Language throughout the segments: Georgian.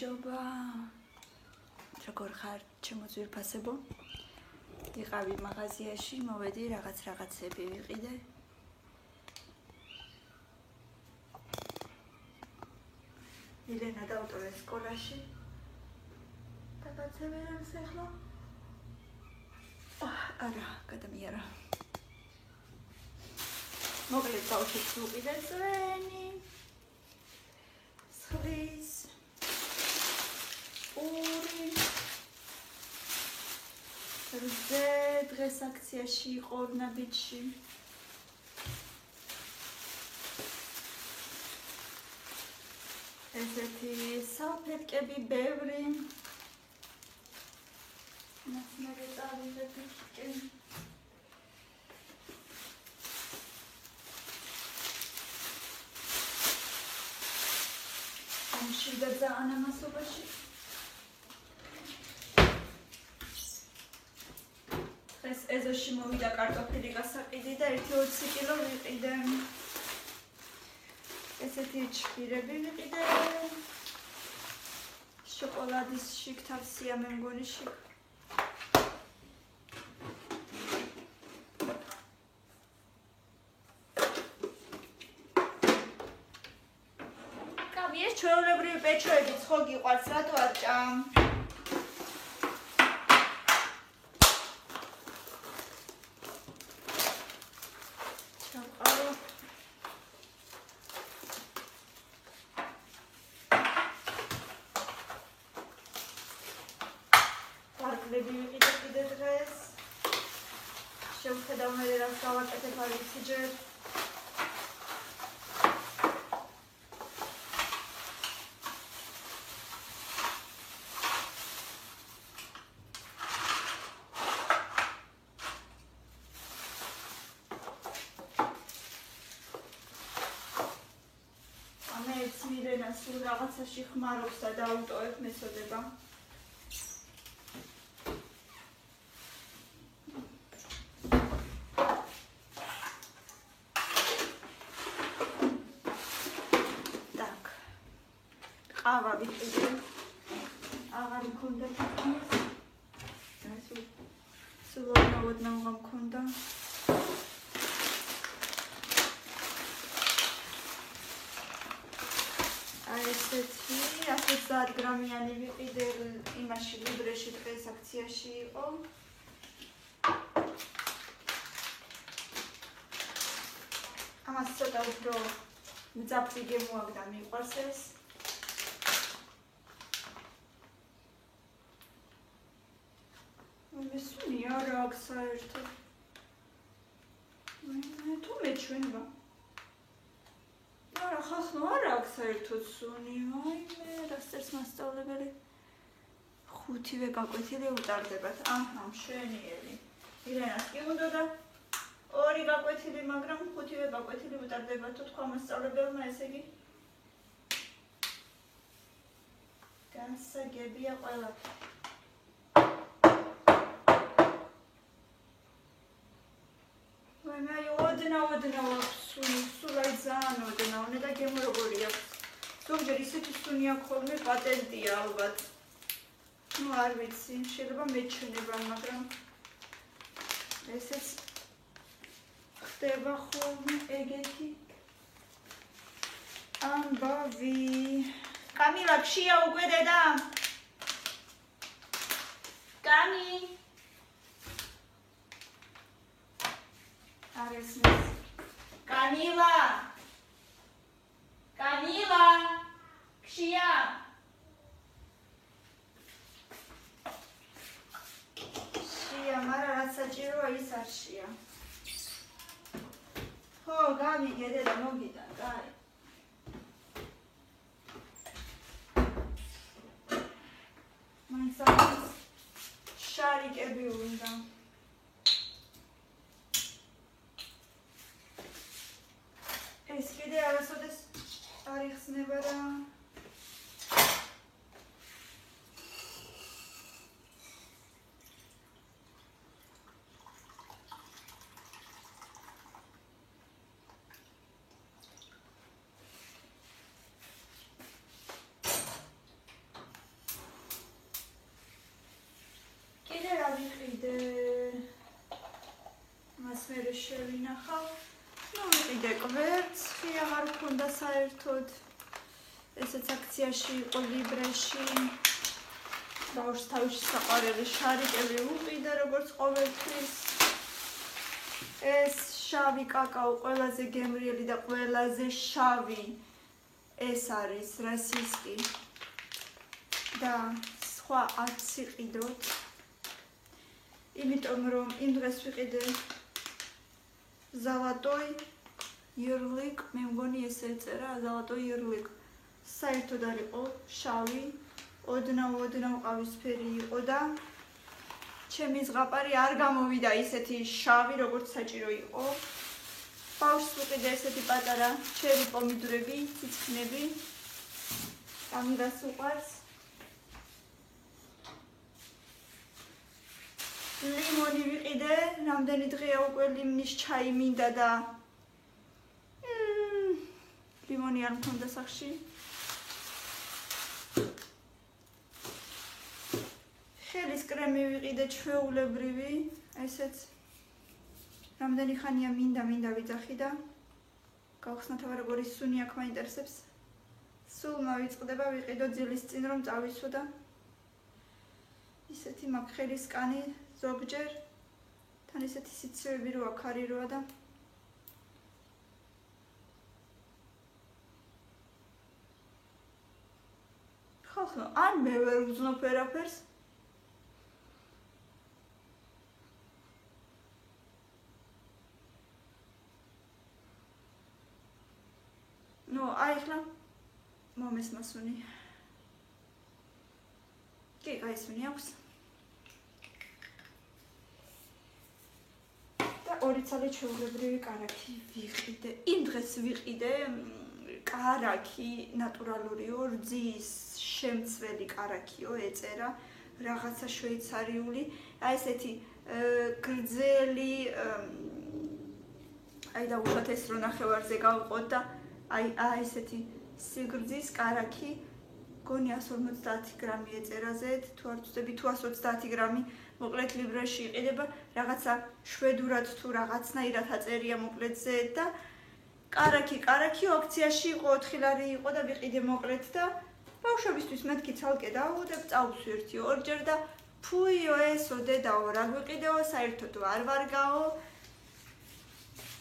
მადლობა. როგორ ხარ? ჩემო ძვირფასებო. ვიყავი მაღაზიაში, მოვედი რაღაცები ვიყიდე. ილენა დაუტოვე სკოლაში. დაბაცები რამს ახლა? არა, გადამიარა. მოკლედ ბავშვებს ვიყიდე ძვენი. სხლის. ორი. რზე დღეს აქციაში იყო ორნაბიჯში. ესეთი სალფეტკები ბევრი. ნაცნობი წავიდები. ამშვიდა ძალიან ამასობაში. დღეს ეზოში მოვიდა კარტოფილი გასაყიდი და 1-20 კილო ვიყიდე. ესეთი ჩხირები ვიყიდე. შოკოლადის შიგ თავსია მე მგონი შიგ. კამიეს ჩვეულებრივი პეჩოებიც ხო გიყვარს, რატო არ ჭამ? შევხედავ მე რას გავაკეთებ არ ვიცი ჯერ. ამეც მირენა სულ რაღაცაში ხმარობს და დაუტოვებ მესოდება. ყავა ვიყიდე. აღარ მქონდა თითქმის. სულ ოდნავ მქონდა. აი ესეთი 130 გრამიანი ვიყიდე იმაში ლიბრეში დღეს აქციაში იყო. ამას ცოტა უფრო მძაფრი გემოაგდა მიყვარს ეს. მესუნია რა აქ საერთოდ. თუ მეჩვენება. არა ხახნო არა აქ საერთოდ სუნი. აი მე რასწერს მასწავლებელი. 5-ვე გაკვეთილი უტარდებათ. აჰა, მშვენიერი. ირენას კი უნდოდა 2 გაკვეთილი, მაგრამ 5-ვე გაკვეთილი უტარდებათ თქვა მასწავლებელმა, ესე იგი. განსაგებია ყველაფერი. მე ოდნავ სულ აი ძალიან ოდნავ და გემო როგორი აქვს. ზოგჯერ ისეთი სუნი აქვს ხოლმე პატენტია ალბათ. ნუ არ ვიცი, შეიძლება მეჩვენება, მაგრამ ესეც ხდება ხოლმე ეგეთი ამბავი. კამილა ქშია უკვე დედა. კამი Aresmes. Camila! Camila! Kshia! Shia, mara ratsajiro is ar shia. Ho, Gabi, gede da mogida, gai. Mansas sharik ebi unda. ეს კიდე არასოდეს არ იხსნება რა. მინახავ. ნუ ვიყიდე კვერცხი, აღარ მქონდა საერთოდ. ესეც აქციაში იყო ლიბრეში. ბავშვს თავში საყვარელი შარიკები უყიდა, როგორც ყოველთვის. ეს შავი კაკაო ყველაზე გემრიელი და ყველაზე შავი ეს არის რასისტი და სხვა არც იყიდოთ. იმიტომ რომ იმ დღეს ვიყიდე ზალატოი იрлიკ, მე მგონი ესე ეწერა ზალატოი იрлიკ. საერთოდ არ იყო შავი, ოდნავ ყავისფერი იყო და ჩემი ზღაპარი არ გამოვიდა ისეთი შავი, როგორც საჭირო იყო. ბავშვს ვიყიდე ესეთი პატარა ჩერი პომიდორები, ციცქნები. ამას უყვარს. ლიმონი ვიყიდე, რამდენი დღეა უკვე ლიმნის ჩაი მინდა და ლიმონი არ მქონდა სახში. ხელის კრემი ვიყიდე ჩვეულებრივი, ესეც რამდენი ხანია მინდა ვიძახი და გავხსნათ როგორი სუნი აქ მაინტერესებს. სულ მავიწყდება ვიყიდო ძილის წინ რომ წავისვო და ისეთი მაქვს ხელის კანი ზოგჯერ თან ისეთი სიცივები რო აქ არის როა და ხალხო არ მე ვერ ვზნობ ვერაფერს. ნუ აი ხლა მომეს მასუნი. კი, აი სუნი აქვს. და ორი ცალი ჩვეულებრივი კარაქი ვიყიდე. იმ დღეს ვიყიდე კარაქი ნატურალურიო, რძის შემცველი კარაქიო ეწერა, რაღაცა შვეიცარიული, აი ესეთი გრძელი აი და უშოთ ეს რო ნახევარზე გავყოთ და აი ესეთი სიგრძის კარაქი გონი 150 გრამი ეწერა ზედ, თუ არ ვწდები თუ 130 გრამი, მოკლედ ლიბრეში იყიდება, რაღაცა შვედურად თუ რაღაცნაირად აწერია მოკლედ ზედ და კარაქი აქციაში იყო 4 ლარი იყო და ვიყიდე მოკლედ და ბავშვებისთვის მეთქი ცალკე დავუღებ, წავსვი 1-2 და ფუიო ესო დედაო რა გვიყიდეო, საერთოდ არ ვარ გაო.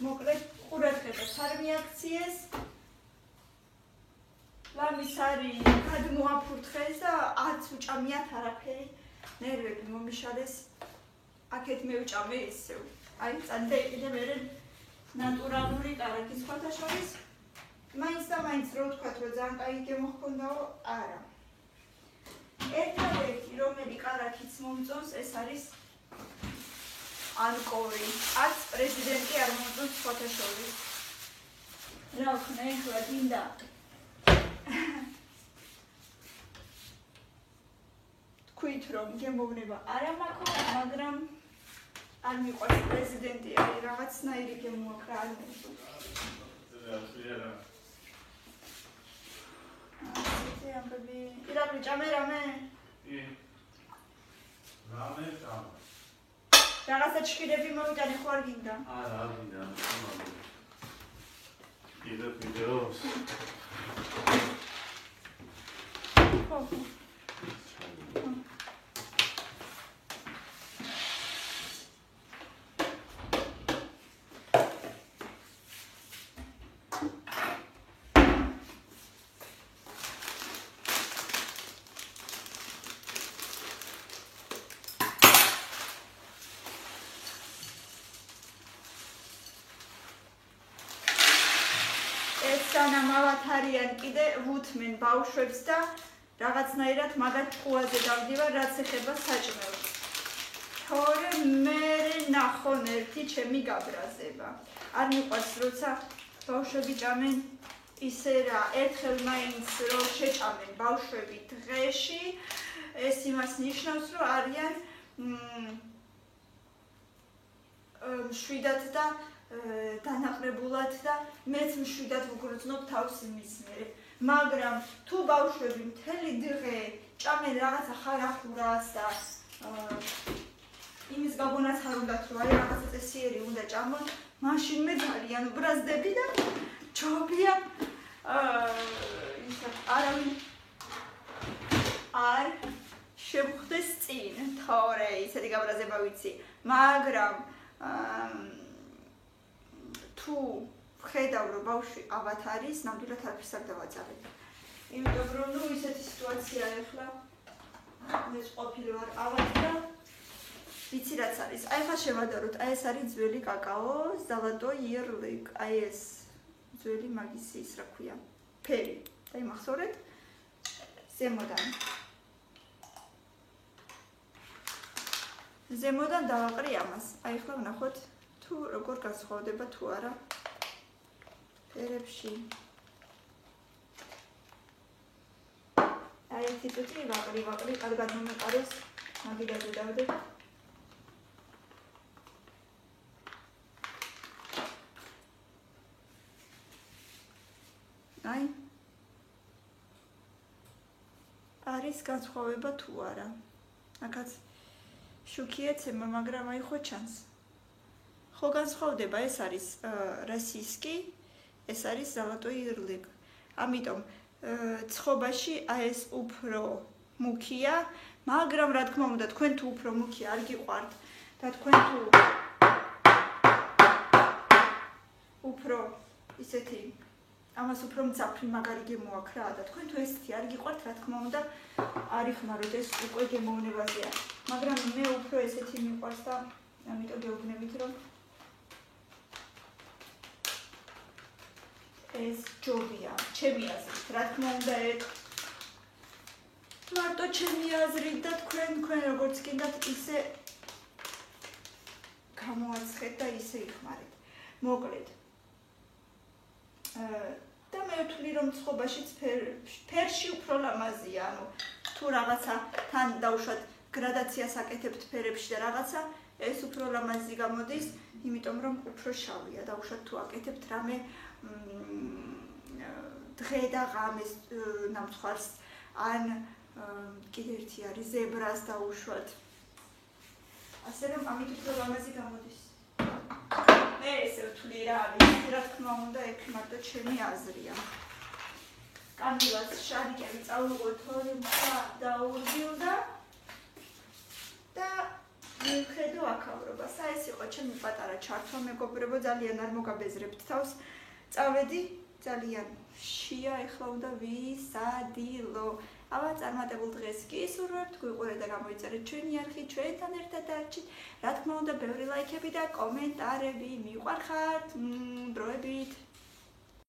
მოკლედ ყურადღებას არ მიაქციეს. ლამის არის გადმოაფურთხეს და არც უჭამიათ არაფერი. ნერვები მომიშალეს. აქეთ მე ვჭამე ისევ. აი წადე იყიდე მერე ნატურალური კარაქი სხვათა შორის. მაინც და მაინც რო ვთქვათ რომ ძალიან კაი გემო ჰქონდაო, არა. ერთადერთი რომელი კარაქიც მომწონს ეს არის ანკორი. არც პრეზიდენტი არ მომწონს სხვათა შორის. რა ვქნა ეხლა დინდა თქვით რომ გემოვნება არა მაქვს, მაგრამ არ მიყვარს პრეზიდენტი, არის რაღაცნაირი გემო აქვს რა არ მომწონს. ასე ამბები. ირაკლი ჭამე რამე? კი. რამე ჭამე. რაღაცა ჭირები მოვიტანე ხო არ გინდა? არა, არ გინდა. კიდე ვიდეოს. ხო. სანამავად არიან კიდე ვუთმენ ბავშვებს და რაღაცნაირად მაგათ ყუაზე დავდივარ, რაც ეხება საჭმელს. თორე მე ნახონ ერთი ჩემი გაბრაზება. არ მიყვარს როცა ბავშვები ჭამენ ისე რა, ერთხელ მაინც რო შეჭამენ ბავშვები დღეში, ეს იმას ნიშნავს, რომ არიან მშვიდად და დანაყრებულად და მეც მშვიდად ვგრძნობ თავს იმის მერე. მაგრამ თუ ბავშვები მთელი დღე ჭამენ რაღაცა ხარახურას და იმის გაგონაც არ უნდათ, რომ აი რაღაცა წესიერი უნდა ჭამონ, მაშინმე ძალიან უბრაზდები და ჯობია არავინ არ შემხვდეს წინ, თორე ისეთი გაბრაზება ვიცი, მაგრამ თუ ხედავ რომ ბავშვი ავად არის, ნამდვილად არაფერს არ დავაძალებ. იმიტომ რომ ნუ ისეთი სიტუაცია ახლა ეს ყოფილი ვარ ავად და ვიცი რაც არის. აი ხა შევადაროთ, აი ეს არის ძველი კაკაო, ზალატო იერლიკ, აი ეს ძველი მაგის ის რა ქვია, ფერი. და იმახსოვრეთ ზემოდან დავაყრი ამას. აი ხლა ვნახოთ თუ როგორ განსხვავდება თუ არა ფერებში. აი ერთი წუთი ვაყრი, კარგად მომეყაროს, მაგიდაზე დავდებ. აი არის განსხვავება თუ არა. აქაც შუქი ეცემა, მაგრამ აი ხო ჩანს. ხო განსხვავდება, ეს არის რასისკი, ეს არის ზალატო იერლიკ. ამიტომ ცხობაში აი ეს უფრო მუქია, მაგრამ რა თქმა უნდა, თქვენ თუ უფრო მუქი არ გიყვართ და თქვენ თუ უფრო ისეთი ამას უფრო მძაფრი მაგარი გემოაქვს რა და თქვენ თუ ესეთი არ გიყვართ, რა თქმა უნდა, არ იხმაროთ, ეს უკვე გემოვნებაზეა. მაგრამ მე უფრო ესეთი მიყვარს და ამიტომ გეუბნებით რომ ეს ჯობია, ჩემი აზრით, რა თქმა უნდა, მარტო ჩემი აზრით და თქვენ როგორც გინდათ ისე გამოაცხეთ და ისე იხმარეთ. მოკლედ. და მე ვთვლი რომ ცხობაშიც ფერში უფრო ლამაზია, ანუ თუ რაღაცა თან დავუშვათ გრადაციას აკეთებთ ფერებში და რაღაცა ეს უფრო ლამაზი გამოდის, იმიტომ რომ უფრო შავია, დავუშვათ თუ აკეთებთ რამე დღე და ღამეს ნამცხვარს ან კიდე ერთი არის ზებრას დავუშვათ. ასე რომ ამით უფრო ლამაზი გამოდის. მე ესე ვთვლი რა არის, რა თქმა უნდა, ეგ მარტო ჩემი აზრია. კანდილას შარიკები წავუღოთ 2 მთა დაურბილდა და მივხედო აქავრობას. აი ეს იყო ჩემი პატარა ჩართვა, მეგობრებო, ძალიან არ მოგაბეზრებთ თავს. წავედი, ძალიან შია, ეხლა უნდა ვისადილო. აბა წარმატებულ დღეს გისურვებთ, გვიყურეთ და გამოიწერეთ ჩვენი არხი, ჩვენთან ერთად დარჩით. რა თქმა უნდა, ბევრი ლაიქები და კომენტარები, მიყვარხართ, დროებით.